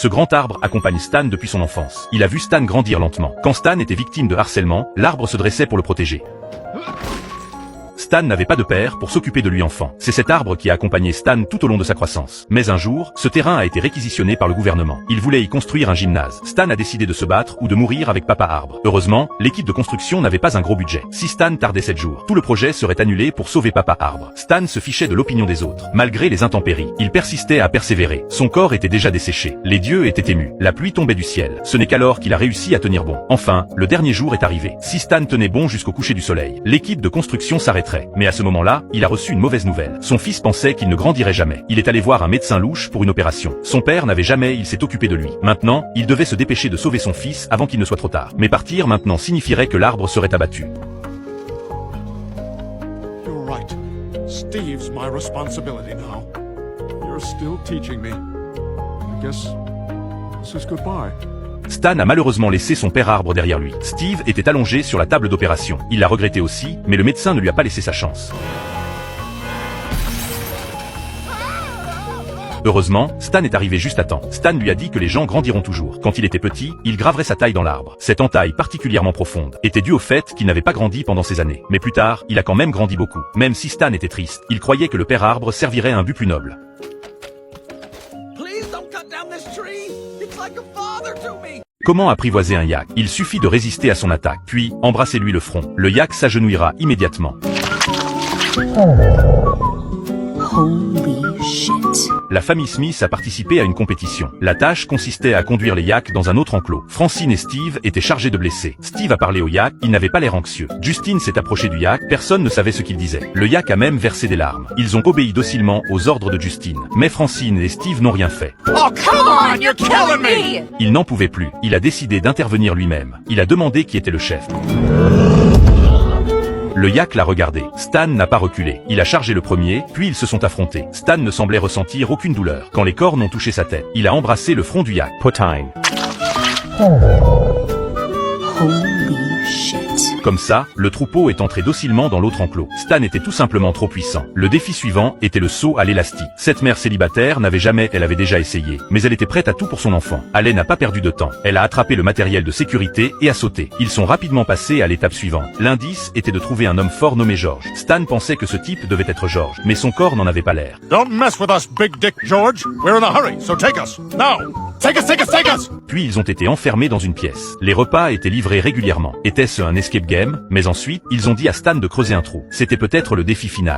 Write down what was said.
Ce grand arbre accompagne Stan depuis son enfance. Il a vu Stan grandir lentement. Quand Stan était victime de harcèlement, l'arbre se dressait pour le protéger. Stan n'avait pas de père pour s'occuper de lui enfant. C'est cet arbre qui a accompagné Stan tout au long de sa croissance. Mais un jour, ce terrain a été réquisitionné par le gouvernement. Il voulait y construire un gymnase. Stan a décidé de se battre ou de mourir avec Papa Arbre. Heureusement, l'équipe de construction n'avait pas un gros budget. Si Stan tardait 7 jours, tout le projet serait annulé pour sauver Papa Arbre. Stan se fichait de l'opinion des autres. Malgré les intempéries, il persistait à persévérer. Son corps était déjà desséché. Les dieux étaient émus. La pluie tombait du ciel. Ce n'est qu'alors qu'il a réussi à tenir bon. Enfin, le dernier jour est arrivé. Si Stan tenait bon jusqu'au coucher du soleil, l'équipe de construction s'arrêterait. Mais à ce moment-là, il a reçu une mauvaise nouvelle. Son fils pensait qu'il ne grandirait jamais. Il est allé voir un médecin louche pour une opération. Son père n'avait jamais, il s'est occupé de lui. Maintenant, il devait se dépêcher de sauver son fils avant qu'il ne soit trop tard. Mais partir maintenant signifierait que l'arbre serait abattu. You're right. Steve's my responsibility now. You're still teaching me. I guess this is goodbye. Stan a malheureusement laissé son père arbre derrière lui. Steve était allongé sur la table d'opération. Il l'a regretté aussi, mais le médecin ne lui a pas laissé sa chance. Heureusement, Stan est arrivé juste à temps. Stan lui a dit que les gens grandiront toujours. Quand il était petit, il graverait sa taille dans l'arbre. Cette entaille particulièrement profonde était due au fait qu'il n'avait pas grandi pendant ces années. Mais plus tard, il a quand même grandi beaucoup. Même si Stan était triste, il croyait que le père arbre servirait à un but plus noble. Comment apprivoiser un yak? Il suffit de résister à son attaque, puis embrassez-lui le front. Le yak s'agenouillera immédiatement. Holy shit. La famille Smith a participé à une compétition. La tâche consistait à conduire les yaks dans un autre enclos. Francine et Steve étaient chargés de blesser. Steve a parlé au yak, il n'avait pas l'air anxieux. Justine s'est approchée du yak, personne ne savait ce qu'il disait. Le yak a même versé des larmes. Ils ont obéi docilement aux ordres de Justine. Mais Francine et Steve n'ont rien fait. Oh, come on, you're killing me! Il n'en pouvait plus. Il a décidé d'intervenir lui-même. Il a demandé qui était le chef. Le yak l'a regardé. Stan n'a pas reculé. Il a chargé le premier, puis ils se sont affrontés. Stan ne semblait ressentir aucune douleur. Quand les cornes ont touché sa tête, il a embrassé le front du yak. Potine. Holy shit. Comme ça, le troupeau est entré docilement dans l'autre enclos. Stan était tout simplement trop puissant. Le défi suivant était le saut à l'élastique. Cette mère célibataire n'avait jamais, elle avait déjà essayé. Mais elle était prête à tout pour son enfant. Allen n'a pas perdu de temps. Elle a attrapé le matériel de sécurité et a sauté. Ils sont rapidement passés à l'étape suivante. L'indice était de trouver un homme fort nommé George. Stan pensait que ce type devait être George, mais son corps n'en avait pas l'air. Don't mess with us, Big Dick George. We're in a hurry, so take us. Now! Take us, take us, take us! Puis ils ont été enfermés dans une pièce. Les repas étaient livrés régulièrement. Était-ce un escape game? Mais ensuite, ils ont dit à Stan de creuser un trou. C'était peut-être le défi final.